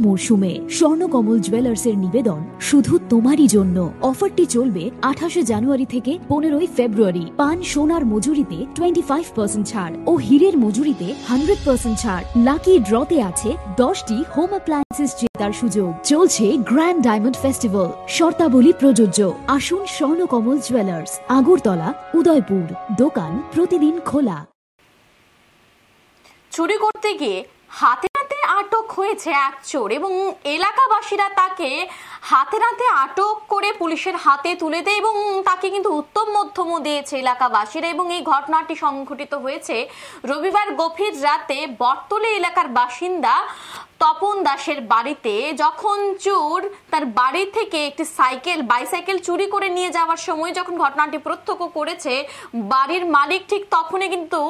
মরশুমে স্বর্ণকমল জুয়েলার্সের নিবেদন শুধু তোমারই জন্য। অফারটি চলবে 28 জানুয়ারি থেকে 15 ফেব্রুয়ারি। পান সোনার মজুরিতে 25% ছাড় ও হীরের মজুরিতে 100% ছাড়। লাকি ড্রতে আছে 10টি হোম অ্যাপ্লায়েন্সেস জেতার সুযোগ। চলছে গ্র্যান্ড ডায়মন্ড ফেস্টিভ্যাল, শর্তাবলী প্রযোজ্য। আসুন স্বর্ণকমল জুয়েলার্স, আগরতলা, উদয়পুর। দোকান প্রতিদিন খোলা। চুরি করতে গিয়ে হাতে নাতে আটক হয়েছে এক চোর এবং এলাকাবাসীরা তাকে হাতে নাতে আটক করে পুলিশের হাতে তুলে দেয় এবং তাকে কিন্তু উত্তম মধ্যমও দিয়েছে এলাকাবাসীরা। এবং এই ঘটনাটি সংঘটিত হয়েছে রবিবার গভীর রাতে বটতলী এলাকার বাসিন্দা তপন দাসের বাড়িতে। যখন চোর তার বাড়ি থেকে একটি বাইসাইকেল চুরি করে নিয়ে যাওয়ার সময় যখন ঘটনাটি প্রত্যক্ষ করেছে বাড়ির মালিক, ঠিক তখনই কিন্তু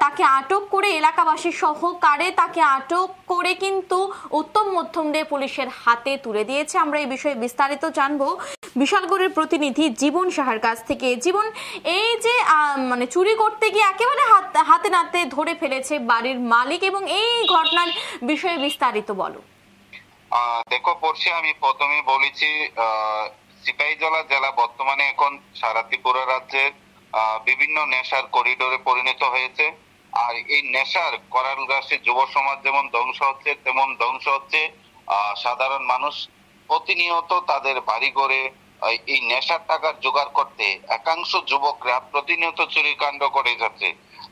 তাকে আটক করে এলাকাবাসী সহকারে তাকে আটক করে কিন্তু উত্তম মধ্যম দিয়ে পুলিশের হাতে তুলে দিয়েছে। আমরা এই বিষয়ে বিস্তারিত জানবো বিশালগড়ের প্রতিনিধি জীবন সাহার কাছ থেকে। জীবন, এই যে মানে চুরি করতে গিয়ে একেবারে হাতে নাতে ধরে ফেলেছে বাড়ির মালিক এবং এই ঘটনার বিষয়ে বিস্তারিত বলো। দেখো পড়ছি, আমি প্রথমে বলেছি সিপাহীজলা জেলা বর্তমানে এখন সারা ত্রিপুরা রাজ্যের বিভিন্ন নেশার করিডোরে পরিণত হয়েছে। আর এই নেশার করাল গ্রাসে যুব সমাজ যেমন ধ্বংস হচ্ছে, তেমন ধ্বংস হচ্ছে সাধারণ মানুষ। প্রতিনিয়ত তাদের বাড়ি ঘরে এই নেশার টাকার জোগাড় করতে একাংশ যুবকরা প্রতিনিয়ত চুরি কাণ্ড করে যাচ্ছে।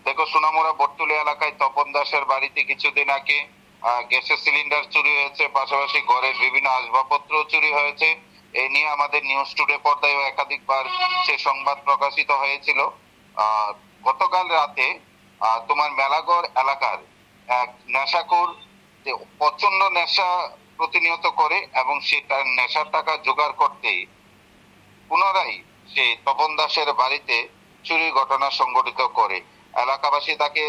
দেখো, সোনামুড়া বটতলী এলাকায় তপন দাসের বাড়িতে কিছুদিন আগে গ্যাসের সিলিন্ডার চুরি হয়েছে, পাশাপাশি ঘরের বিভিন্ন আসবাবপত্র চুরি হয়েছে। এই নিয়ে আমাদের নিউজ টুডে পর্দায় একাধিকবার সে সংবাদ প্রকাশিত হয়েছিল। গতকাল রাতে তোমার মেলাগড় এলাকার এক নেশাখোর প্রচন্ড নেশা প্রতিনিয়ত করে এবং সে তার নেশার টাকা জোগাড় করতে পুনরায় সে তপন দাসের বাড়িতে চুরির ঘটনা সংঘটিত করে। এলাকাবাসী তাকে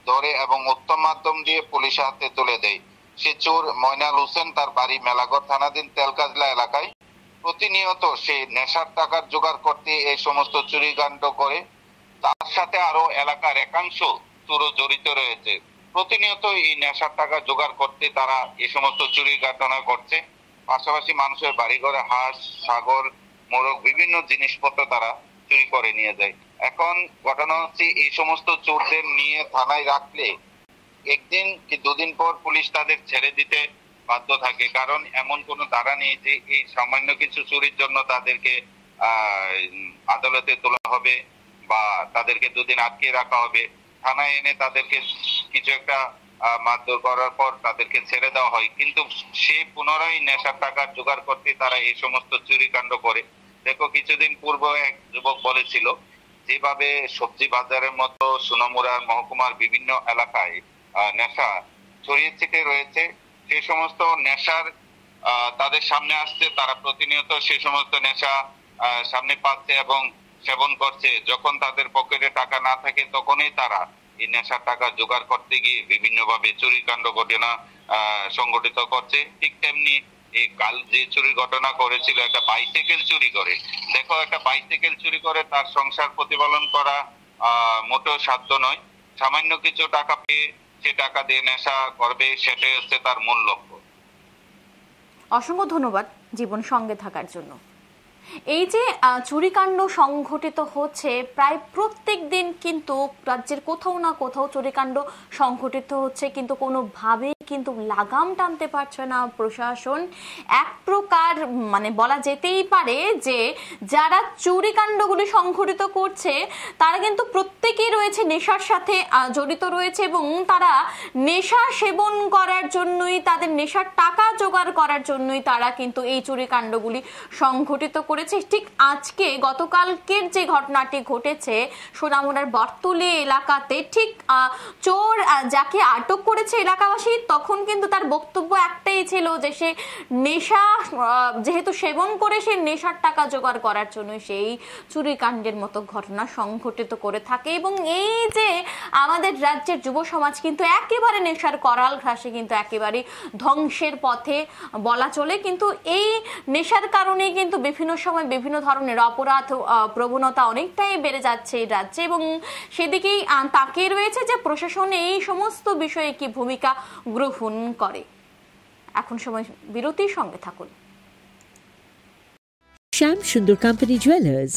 ধরে এবং উত্তম মাধ্যম দিয়ে পুলিশের হাতে তুলে দেয়। সে চোর ময়নাল হোসেন তার বাড়ি মেলাগড় থানাধীন তেলকাজলা এলাকায়। প্রতিনিয়ত সে নেশার টাকার জোগাড় করতে এই সমস্ত চুরি কাণ্ড করে। তার সাথে আরো এলাকার একাংশ চোরও জড়িত রয়েছে। প্রতিনিয়ত এই নেশার টাকা জোগাড় করতে তারা এই সমস্ত চুরি ঘটনা করছে। পাশাপাশি মানুষের বাড়িঘরে হাঁস, ছাগল, মোরগ বিভিন্ন জিনিসপত্র তারা চুরি করে নিয়ে যায়। এখন ঘটনা হচ্ছে এই সমস্ত চোরদের নিয়ে থানায় রাখলে একদিন কি দুদিন পর পুলিশ তাদের ছেড়ে দিতে বাধ্য থাকে, কারণ এমন কোনো ধারা নেই যে এই সামান্য কিছু চুরির জন্য তাদেরকে আদালতে তোলা হবে বা তাদেরকে দুদিন আটকে রাখা হবে। থানায় এনে তাদেরকে কিছু একটা মারধর করার পর তাদেরকে ছেড়ে দেওয়া হয়, কিন্তু সে পুনরায় নেশার টাকার জোগাড় করতে তারা এই সমস্ত চুরি কাণ্ড করে। দেখো, কিছুদিন পূর্বে এক যুবক বলেছিল যেভাবে সবজি বাজারের মতো সোনামুড়া মহকুমার বিভিন্ন এলাকায় নেশা ছড়িয়ে ছিটিয়ে রয়েছে, সে সমস্ত নেশার তাদের সামনে আসছে, তারা প্রতিনিয়ত সে সমস্ত নেশা সামনে পাচ্ছে এবং সেবন করছে। যখন তাদের পকেটে টাকা না থাকে তখনই তারা এই নেশার টাকা জোগাড় করতে গিয়ে বিভিন্নভাবে চুরি কাণ্ড ঘটনা সংঘটিত করছে। ঠিক তেমনি এই কাল যে চুরির ঘটনা করেছিল, একটা বাইসাইকেল চুরি করে। দেখো, একটা বাইসাইকেল চুরি করে তার সংসার প্রতিপালন করা মোটেও সাধ্য নয়। সামান্য কিছু টাকা পেয়ে সে টাকা দিয়ে নেশা করবে, সেটাই হচ্ছে তার মূল লক্ষ্য। অসংখ্য ধন্যবাদ জীবন সঙ্গে থাকার জন্য। এই যে চুরিকাণ্ড সংঘটিত হচ্ছে প্রায় প্রত্যেক দিন, কিন্তু রাজ্যের কোথাও না কোথাও চুরিকাণ্ড সংঘটিত হচ্ছে, কিন্তু কোনোভাবেই কিন্তু লাগাম টানতে পারছে না প্রশাসন। এক প্রকার মানে বলা যেতেই পারে যে যারা চুরিকাণ্ডগুলি সংঘটিত করছে তারা কিন্তু প্রত্যেকেই রয়েছে নেশার সাথে জড়িত রয়েছে এবং তারা নেশা সেবন করার জন্যই, তাদের নেশার টাকা জোগাড় করার জন্যই তারা কিন্তু এই চুরিকাণ্ডগুলি সংঘটিত করেছে। ঠিক আজকে গতকালকের যে ঘটনাটি ঘটেছে সোনামুড়ার বটতলী এলাকাতে, ঠিক চোর যাকে আটক করেছে এলাকাবাসী, তখন কিন্তু তার বক্তব্য একটাই ছিল যে সে নেশা যেহেতু সেবন করে সে নেশার টাকা জোগাড় করার জন্য সেই চুরিকাণ্ডের মতো ঘটনা সংঘটিত করে থাকে। এবং এই যে আমাদের রাজ্যের যুব সমাজ কিন্তু একেবারে নেশার করাল ঘাসে কিন্তু একেবারে ধ্বংসের পথে বলা চলে। কিন্তু এই নেশার কারণে কিন্তু বিভিন্ন সময় বিভিন্ন ধরনের অপরাধ প্রবণতা অনেকটাই বেড়ে যাচ্ছে এই রাজ্যে এবং সেদিকেই তাকিয়ে রয়েছে যে প্রশাসন এই সমস্ত বিষয়ে কি ভূমিকা গ্রহণ করে। এখন সময় বিরতির সঙ্গে থাকুন। শ্যাম সুন্দর কোম্পানি জুয়েলার্স।